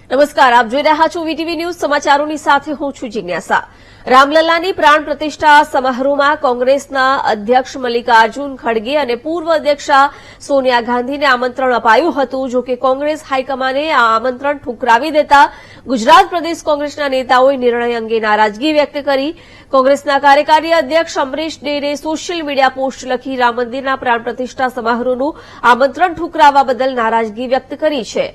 નમસ્કાર, આપ જોઈ રહ્યા છો વીટીવી ન્યૂઝ સમાચારોની સાથે હું છું જિજ્ઞાસા। રામલલ્લાની પ્રાણ પ્રતિષ્ઠા સમારોહમાં કોંગ્રેસના અધ્યક્ષ મલ્લિકાર્જુન ખડગે અને પૂર્વ અધ્યક્ષા સોનિયા ગાંધીને આમંત્રણ અપાયું હતું। જો કે કોંગ્રેસ હાઈકમાન્ડે આ આમંત્રણ ઠુકરાવી દેતા ગુજરાત પ્રદેશ કોંગ્રેસના નેતાઓએ નિર્ણય અંગે નારાજગી વ્યક્ત કરી। કોંગ્રેસના કાર્યકારી અધ્યક્ષ અમરીશ ડેરે સોશિયલ મીડિયા પોસ્ટ લખી રામ મંદિરના પ્રાણ પ્રતિષ્ઠા સમારોહનું આમંત્રણ ઠુકરાવવા બદલ નારાજગી વ્યક્ત કરી છે।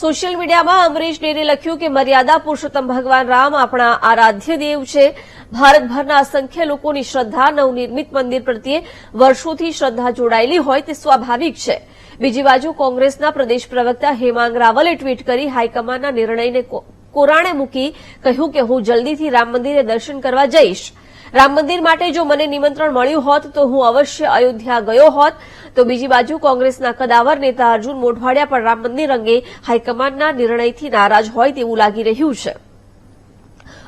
સોશિયલ મીડિયામાં અમરીશ ડેરે લખ્યું કે મર્યાદા પુરુષોત્તમ ભગવાન રામ આપણા આરાધ્ય દેવ છે। ભારતભરના અસંખ્ય લોકોની શ્રદ્ધા નવનિર્મિત મંદિર પ્રત્યે વર્ષોથી શ્રદ્ધા જોડાયેલી હોય તે સ્વાભાવિક છે। બીજી બાજુ કોંગ્રેસના પ્રદેશ પ્રવક્તા હેમાંગ રાવલે ટ્વીટ કરી હાઈકમાન્ડના નિર્ણયને કોરાણે મૂકી કહ્યું કે હું જલ્દીથી રામ મંદિરે દર્શન કરવા જઈશ। રામ મંદિર માટે જો મને નિમંત્રણ મળ્યું હોત તો હું અવશ્ય અયોધ્યા ગયો હોત। તો બીજી બાજુ કોંગ્રેસના કદાવર નેતા અર્જુન મોઢવાડિયા પણ રામ મંદિર અંગે હાઈકમાન્ડના નિર્ણયથી નારાજ હોય તેવું લાગી રહ્યું છે।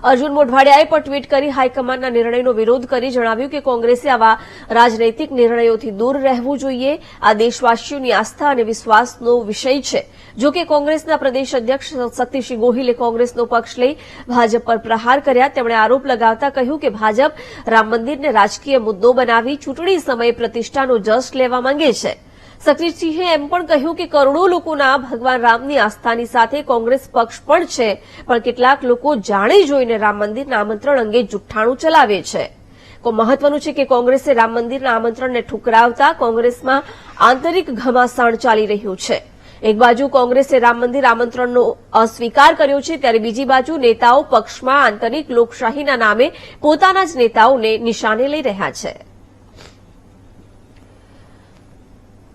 અર્જુન મોઢવાડિયાએ પણ ટ્વીટ કરી હાઈકમાન્ડના નિર્ણયનો વિરોધ કરી જણાવ્યું કે કોંગ્રેસે આવા રાજનૈતિક નિર્ણયોથી દૂર રહેવું જોઈએ। આ દેશવાસીઓની આસ્થા અને વિશ્વાસનો વિષય છે। જો કે કોંગ્રેસના પ્રદેશ અધ્યક્ષ શક્તિસિંહ ગોહિલે કોંગ્રેસનો પક્ષ લઈ ભાજપ પર પ્રહાર કર્યા। તેમણે આરોપ લગાવતા કહ્યું કે ભાજપ રામ મંદિરને રાજકીય મુદ્દો બનાવી ચૂંટણી સમયે પ્રતિષ્ઠાનો જશ લેવા માંગે છે। શક્તિસિંહે એમ પણ કહ્યું કે કરોડો લોકોના ભગવાન રામની આસ્થાની સાથે કોંગ્રેસ પક્ષ પણ છે, પણ કેટલાક લોકો જાણી જોઈને રામ મંદિરના આમંત્રણ અંગે જુઠ્ઠાણું ચલાવે છે। મહત્વનું છે કે કોંગ્રેસે રામ મંદિરના આમંત્રણને ઠુકરાવતા કોંગ્રેસમાં આંતરિક ઘમાસાણ ચાલી રહ્યું છે। એક બાજુ કોંગ્રેસે રામ મંદિર આમંત્રણનો અસ્વીકાર કર્યો છે, ત્યારે બીજી બાજુ નેતાઓ પક્ષમાં આંતરિક લોકશાહીના નામે પોતાના જ નેતાઓને નિશાને લઈ રહ્યા છે।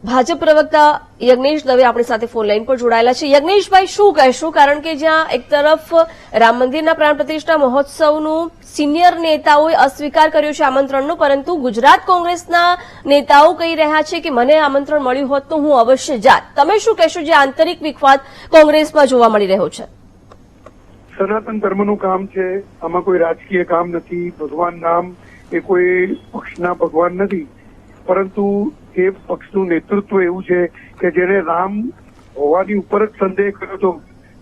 ભાજપ પ્રવક્તા યજ્ઞેશ દવે આપણી સાથે ફોન લાઈન પર જોડાયેલા છે। યજ્ઞેશભાઈ, શું કહેશો? કારણ કે જ્યાં એક તરફ રામ મંદિરના પ્રાણ પ્રતિષ્ઠા મહોત્સવનું સિનિયર નેતાઓએ અસ્વીકાર કર્યો છે આમંત્રણનો, પરંતુ ગુજરાત કોંગ્રેસના નેતાઓ કહી રહ્યા છે કે મને આમંત્રણ મળ્યું હોત તો હું અવશ્ય જાત। તમે શું કહેશો જે આંતરિક વિખવાદ કોંગ્રેસમાં જોવા મળી રહ્યો છે? સનાતન ધર્મનું કામ છે, આમાં કોઈ રાજકીય કામ નથી। ભગવાન રામ એ કોઈ પક્ષના ભગવાન નથી, પરંતુ એ પક્ષનું નેતૃત્વ એવું છે કે જેને રામ હોવાની ઉપર જ સંદેહ કર્યો હતો,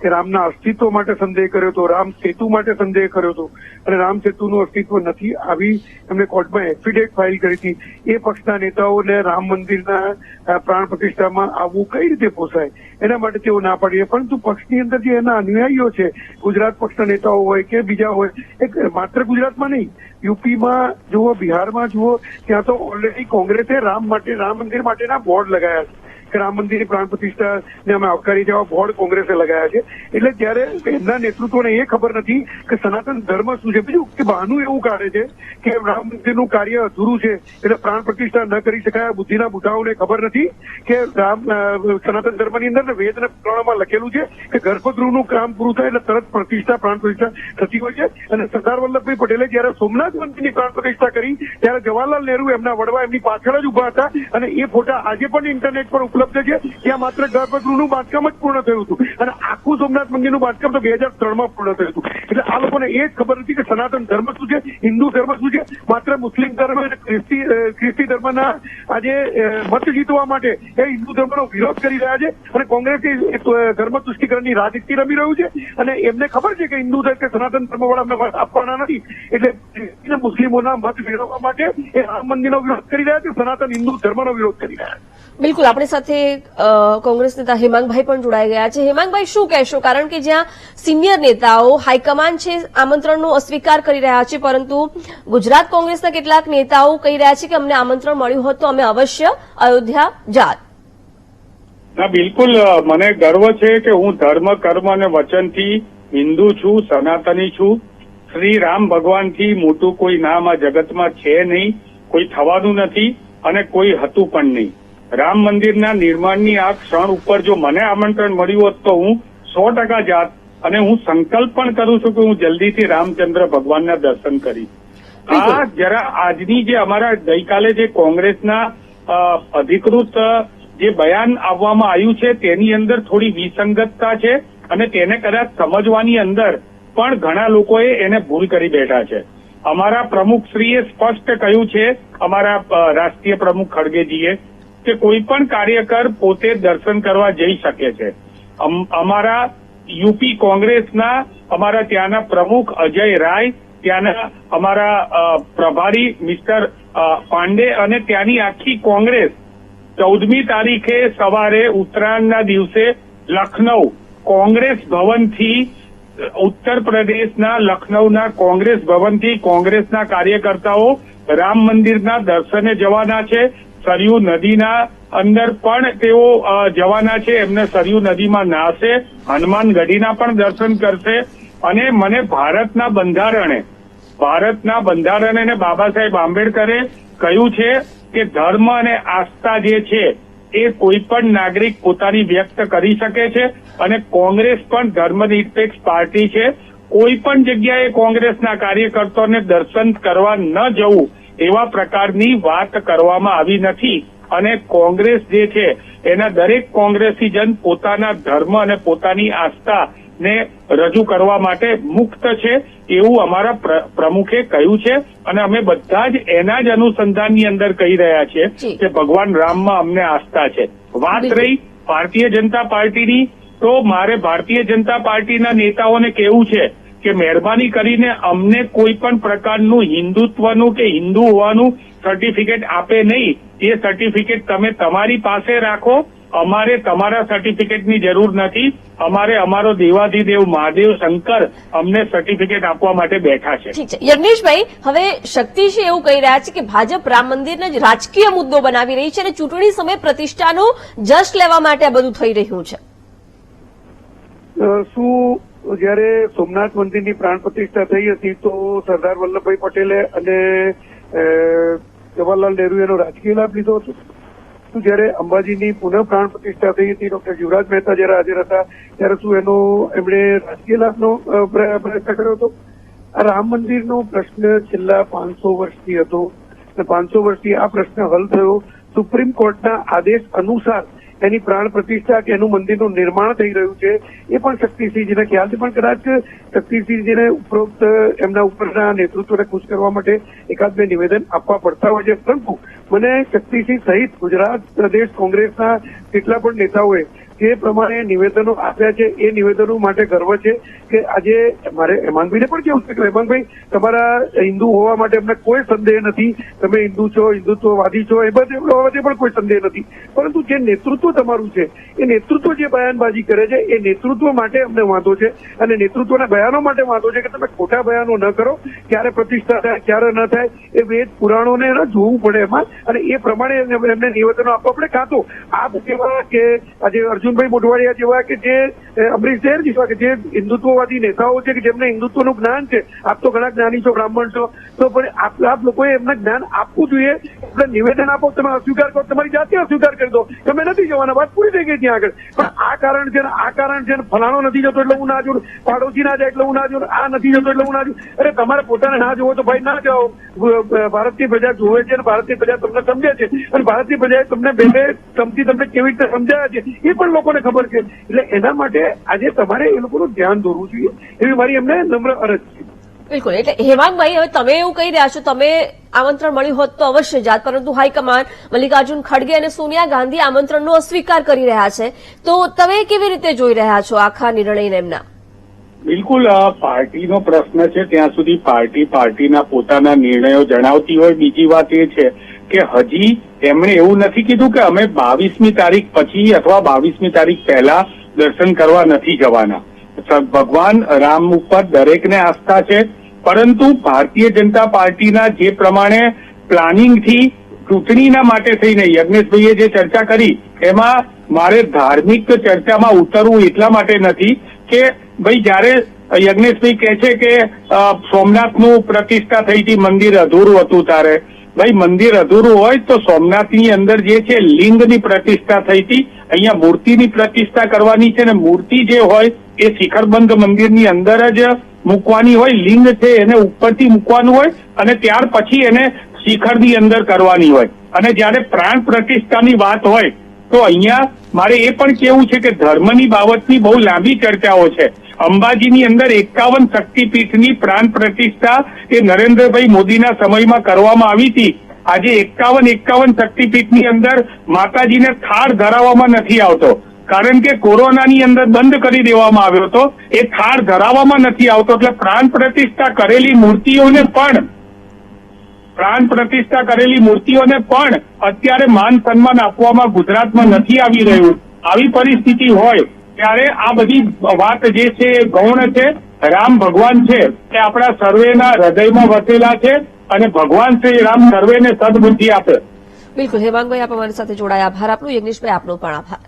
કે રામના અસ્તિત્વ માટે સંદેહ કર્યો હતો, રામ સેતુ માટે સંદેહ કર્યો હતો, અને રામ સેતુનું અસ્તિત્વ નથી આવી એમને કોર્ટમાં એફિડેવિટ ફાઇલ કરી હતી। એ પક્ષના નેતાઓને રામ મંદિરના પ્રાણ પ્રતિષ્ઠામાં આવવું કઈ રીતે પોસાય, એના માટે તેઓ ના પાડીએ। પરંતુ પક્ષની અંદર જે એના અનુયાયીઓ છે, ગુજરાત પક્ષના નેતાઓ હોય કે બીજા હોય, માત્ર ગુજરાતમાં નહીં, યુપીમાં જુઓ, બિહારમાં જુઓ, ત્યાં તો ઓલરેડી કોંગ્રેસે રામ મંદિર માટેના બોર્ડ લગાયા છે કે રામ મંદિરની પ્રાણ પ્રતિષ્ઠાને અમે આવકારી જવા બોર્ડ કોંગ્રેસે લગાયા છે। એટલે ત્યારે એમના નેતૃત્વને એ ખબર નથી કે સનાતન ધર્મ શું છે। બીજું કે બહાનું એવું કાઢે છે કે રામ મંદિરનું કાર્ય અધૂરું છે એટલે પ્રાણ પ્રતિષ્ઠા ન કરી શકાય। બુદ્ધિના બુઢાઓને ખબર નથી કે સનાતન ધર્મની અંદર વેદના પુરાણોમાં લખેલું છે કે ગર્ભગૃહનું કામ પૂરું થાય એટલે તરત પ્રાણ પ્રતિષ્ઠા થતી હોય છે। અને સરદાર વલ્લભભાઈ પટેલે જયારે સોમનાથ મંદિરની પ્રાણ પ્રતિષ્ઠા કરી ત્યારે જવાહરલાલ નહેરુ એમના વડવા એમની પાછળ જ ઉભા હતા, અને એ ફોટા આજે પણ ઇન્ટરનેટ પર ઉપલબ્ધ છે। ત્યાં માત્ર ગર્ભગૃહનું બાંધકામ જ પૂર્ણ થયું હતું, અને આખું સોમનાથ મંદિરનું બાંધકામ તો 2003માં પૂર્ણ થયું હતું। એટલે આ લોકોને એ જ ખબર નથી કે સનાતન ધર્મ શું છે, હિન્દુ ધર્મ શું છે। માત્ર મુસ્લિમ ધર્મ અને ખ્રિસ્તી ધર્મના આજે મત જીતવા માટે એ હિન્દુ ધર્મનો વિરોધ કરી રહ્યા છે, અને કોંગ્રેસ ધર્મ તુષ્ટિકરણની રાજનીતિ રમી રહ્યું છે, અને એમને ખબર છે કે હિન્દુ ધર્મ કે સનાતન ધર્મવાળા અમને મત આપવાના નથી, એટલે મુસ્લિમોના મત મેળવવા માટે એ રામ મંદિરનો વિરોધ કરી રહ્યા છે, સનાતન હિન્દુ ધર્મનો વિરોધ કરી રહ્યા છે। બિલકુલ, આપણી સાથે કોંગ્રેસ નેતા હેમાંગભાઈ પણ જોડાઈ ગયા છે। હેમાંગભાઈ, શું કહેશો? કારણ કે જ્યાં સિનિયર નેતાઓ હાઈકમાન્ડ છે આમંત્રણનો અસ્વીકાર કરી રહ્યા છે, પરંતુ ગુજરાત કોંગ્રેસના કેટલાક નેતાઓ કહી રહ્યા છે કે અમને આમંત્રણ મળ્યું હોત તો અમે અવશ્ય અયોધ્યા જાત। ના, બિલકુલ, મને ગર્વ છે કે હું ધર્મ, કર્મ અને વચનથી હિન્દુ છું, સનાતની છું। શ્રી રામ ભગવાનથી મોટું કોઈ નામ આ જગતમાં છે નહીં, કોઈ થવાનું નથી અને કોઈ હતું પણ નહીં। રામ મંદિરના નિર્માણની આ ક્ષણ ઉપર જો મને આમંત્રણ મળ્યું હોત તો હું 100% જાત, અને હું સંકલ્પ પણ કરું છું કે હું જલ્દીથી રામચંદ્ર ભગવાનના દર્શન કરીશ। આ જરા આજની જે અમારા ગઈકાલે જે કોંગ્રેસના અધિકૃત જે બયાન આવવામાં આવ્યું છે તેની અંદર થોડી વિસંગતતા છે, અને તેને કદાચ સમજવાની અંદર પણ ઘણા લોકોએ એને ભૂલ કરી બેઠા છે। અમારા પ્રમુખશ્રીએ સ્પષ્ટ કહ્યું છે, અમારા રાષ્ટ્રીય પ્રમુખ ખડગેજીએ, કે કોઈ પણ કાર્યકર પોતે દર્શન કરવા જઈ શકે છે। અમારા યુપી કોંગ્રેસના અમારા ત્યાંના પ્રમુખ અજય રાય, ત્યાંના અમારા પ્રભારી મિસ્ટર પાંડે અને ત્યાંની આખી કોંગ્રેસ 14મી તારીખે સવારે ઉત્તરાયણના દિવસે લખનઉ કોંગ્રેસ ભવનથી, ઉત્તર પ્રદેશના લખનઉના કોંગ્રેસ ભવનથી કોંગ્રેસના કાર્યકર્તાઓ રામ મંદિરના દર્શને જવાના છે. સરયુ નદીના અંદર પણ તેઓ જવાના છે. એમને સરયુ નદીમાં નાહશે, હનુમાન ગઢીના પણ દર્શન કરશે. અને મને ભારતના બંધારણે અને બાબા સાહેબ આંબેડકરે કહ્યું છે કે ધર્મ અને આસ્થા જે છે એ કોઈ પણ નાગરિક પોતાની વ્યક્ત કરી શકે છે. અને કોંગ્રેસ પણ ધર્મનિરપેક્ષ પાર્ટી છે. કોઈ પણ જગ્યાએ કોંગ્રેસના કાર્યકર્તાઓને દર્શન કરવા ન જવું એવા પ્રકારની વાત કરવામાં આવી નથી. અને કોંગ્રેસ જે છે એના દરેક કોંગ્રેસીજન પોતાના ધર્મ અને પોતાની આસ્થાને રજૂ કરવા માટે મુક્ત છે એવું અમારા પ્રમુખે કહ્યું છે. અને અમે બધા જ એના જ અનુસંધાનની અંદર કહી રહ્યા છીએ કે ભગવાન રામમાં અમને આસ્થા છે. વાત રહી ભારતીય જનતા પાર્ટીની, તો મારે ભારતીય જનતા પાર્ટીના નેતાઓને કહેવું છે કે મહેરબાની કરીને અમને કોઈ પણ પ્રકારનું હિન્દુત્વનું કે હિન્દુ હોવાનું સર્ટિફિકેટ આપે નહીં. એ સર્ટિફિકેટ તમે તમારી પાસે રાખો. અમારે તમારા સર્ટિફિકેટની જરૂર નથી. અમારે અમારો દેવાધિદેવ મહાદેવ શંકર અમને સર્ટિફિકેટ આપવા માટે બેઠા છે. ઠીક છે યજ્ઞેશભાઈ, હવે શક્તિસિંહ એવું કહી રહ્યા છે કે ભાજપ રામ મંદિરને જ રાજકીય મુદ્દો બનાવી રહી છે અને ચૂંટણી સમયે પ્રતિષ્ઠાનો જશ લેવા માટે આ બધું થઈ રહ્યું છે. શું જયારે સોમનાથ મંદિરની પ્રાણ પ્રતિષ્ઠા થઈ હતી તો સરદાર વલ્લભભાઈ પટેલે અને જવાહરલાલ નહેરુએ એનો રાજકીય લાભ લીધો હતો? શું જયારે અંબાજીની પુનઃ પ્રાણ પ્રતિષ્ઠા થઈ હતી, ડોક્ટર જીવરાજ મહેતા જયારે હાજર હતા ત્યારે શું એમણે રાજકીય લાભનો પ્રયત્ન કર્યો હતો? આ રામ મંદિરનો પ્રશ્ન છેલ્લા 500 વર્ષથી હતો અને 500 વર્ષથી આ પ્રશ્ન હલ થયો સુપ્રીમ કોર્ટના આદેશ અનુસાર. એની પ્રાણ પ્રતિષ્ઠા કે એનું મંદિરનું નિર્માણ થઈ રહ્યું છે એ પણ શક્તિસિંહજીને ખ્યાલથી, પણ કદાચ શક્તિસિંહજીને ઉપરોક્ત એમના ઉપરના નેતૃત્વને ખુશ કરવા માટે એકાદ બે નિવેદન આપવા પડતા હોય છે. પરંતુ મને શક્તિસિંહ સહિત ગુજરાત પ્રદેશ કોંગ્રેસના જેટલા પણ નેતાઓએ જે પ્રમાણે નિવેદનો આપ્યા છે એ નિવેદનો માટે ગર્વ છે કે આજે મારે હેમાંગભાઈને પણ કેવું છે કે હેમાંગભાઈ, તમારા હિન્દુ હોવા માટે અમને કોઈ સંદેહ નથી. તમે હિન્દુ છો, હિન્દુત્વવાદી છો, એ બધે પણ કોઈ સંદેહ નથી. પરંતુ જે નેતૃત્વ તમારું છે એ નેતૃત્વ જે બયાનબાજી કરે છે એ નેતૃત્વ માટે અમને વાંધો છે. અને નેતૃત્વના બયાનો માટે વાંધો છે કે તમે ખોટા બયાનો ન કરો. ક્યારે પ્રતિષ્ઠા થાય ક્યારે ન થાય એ વેદ પુરાણોને જોવું પડે એમાં. અને એ પ્રમાણે એમને નિવેદનો આપવા પડે. કાં તો આપ જેવા કે આજે અર્જુનભાઈ મોઢવાડિયા જેવા કે જે અમરીશ શેર જેવા કે જે હિન્દુત્વવાદી નેતાઓ છે કે જેમને હિન્દુત્વનું જ્ઞાન છે. આપ તો ઘણા જ્ઞાની છો, બ્રાહ્મણ છો, તો પણ આપ લોકોએ એમને જ્ઞાન આપવું જોઈએ. એટલે નિવેદન આપો, તમે અસ્વીકાર કરો, તમારી જાતે અસ્વીકાર કરી દો, તમે નથી જવાના, વાત પૂરી થઈ ગઈ ત્યાં આગળ. પણ આ કારણ છે ને આ કારણ છે ને ફલાણો નથી જતો એટલે હું ના જોઉં, પાડોશી ના જાય એટલે હું ના જોઉં, આ નથી જતો એટલે હું ના જોઉં. અરે તમારે પોતાને ના જોવો તો ભાઈ ના જાઓ. ભારતની પ્રજા જોવે છે અને ભારતની પ્રજા તમને સમજે છે અને ભારતની પ્રજાએ તમને બે તમથી તમને કેવી રીતે સમજાયા છે એ પણ લોકોને ખબર છે. એટલે એના માટે આજે તમારે એ લોકોનું ધ્યાન દોરવું જોઈએ એવી મારી એમને નમ્ર અરજ છે. બિલકુલ. એટલે હેમાંગભાઈ, હવે તમે એવું કહી રહ્યા છો તમે આમંત્રણ મળ્યું હોત તો અવશ્ય જાત, પરંતુ હાઈકમાન્ડ મલ્લિકાર્જુન ખડગે અને સોનિયા ગાંધી આમંત્રણનો અસ્વીકાર કરી રહ્યા છે. તો તમે કેવી રીતે જોઈ રહ્યા છો આખા નિર્ણયને એમના? બિલકુલ પાર્ટીનો પ્રશ્ન છે ત્યાં સુધી પાર્ટીના પોતાના નિર્ણયો જણાવતી હોય. બીજી વાત એ છે કે હજી એમણે એવું નથી કીધું કે અમે 22મી તારીખ પછી અથવા 22મી તારીખ પહેલા દર્શન કરવા નથી જવાના. ભગવાન રામ ઉપર દરેકને આસ્થા છે, પરંતુ ભારતીય જનતા પાર્ટીના જે પ્રમાણે પ્લાનિંગથી ચૂંટણીના માટે થઈને યજ્ઞેશભાઈએ જે ચર્ચા કરી એમાં મારે ધાર્મિક ચર્ચામાં ઉતરવું એટલા માટે નથી કે ભાઈ જયારે યજ્ઞેશભાઈ કહે છે કે સોમનાથનું પ્રતિષ્ઠા થઈ હતી, મંદિર અધૂરું હતું, ત્યારે ભાઈ મંદિર અધૂરું હોય તો સોમનાથની અંદર જે છે લિંગની પ્રતિષ્ઠા થઈ હતી, અહીંયા મૂર્તિની પ્રતિષ્ઠા કરવાની છે. ને મૂર્તિ જે હોય એ શિખરબંધ મંદિરની અંદર જ મૂકવાની હોય, લિંગ છે એને ઉપરથી મૂકવાનું હોય અને ત્યાર પછી એને શિખરની અંદર કરવાની હોય. અને જયારે પ્રાણ પ્રતિષ્ઠાની વાત હોય તો અહીંયા મારે એ પણ કેવું છે કે ધર્મની બાબતની બહુ લાંબી ચર્ચાઓ છે. અંબાજીની અંદર 51 શક્તિપીઠની પ્રાણ પ્રતિષ્ઠા એ નરેન્દ્રભાઈ મોદીના સમયમાં કરવામાં આવી હતી. આજે 51 શક્તિપીઠની અંદર માતાજીને થાળ ધરાવવામાં નથી આવતો. કારણ કે કોરોનાની અંદર બંધ કરી દેવામાં આવ્યો હતો, એ થાળ ધરાવવામાં નથી આવતો, એટલે પ્રાણ પ્રતિષ્ઠા કરેલી મૂર્તિઓને પણ અત્યારે માન સન્માન આપવામાં ગુજરાતમાં નથી આવી રહ્યું. આવી પરિસ્થિતિ હોય ત્યારે આ બધી વાત જે છે એ ગૌણ છે. રામ ભગવાન છે એ આપણા સર્વેના હૃદયમાં વસેલા છે અને ભગવાન શ્રી રામ સર્વેને સદબુદ્ધિ આપે. બિલકુલ હેમાંગભાઈ, આપ અમારી સાથે જોડાયા, આભાર આપનો. યજ્ઞેશભાઈ, આપનો પણ આભાર.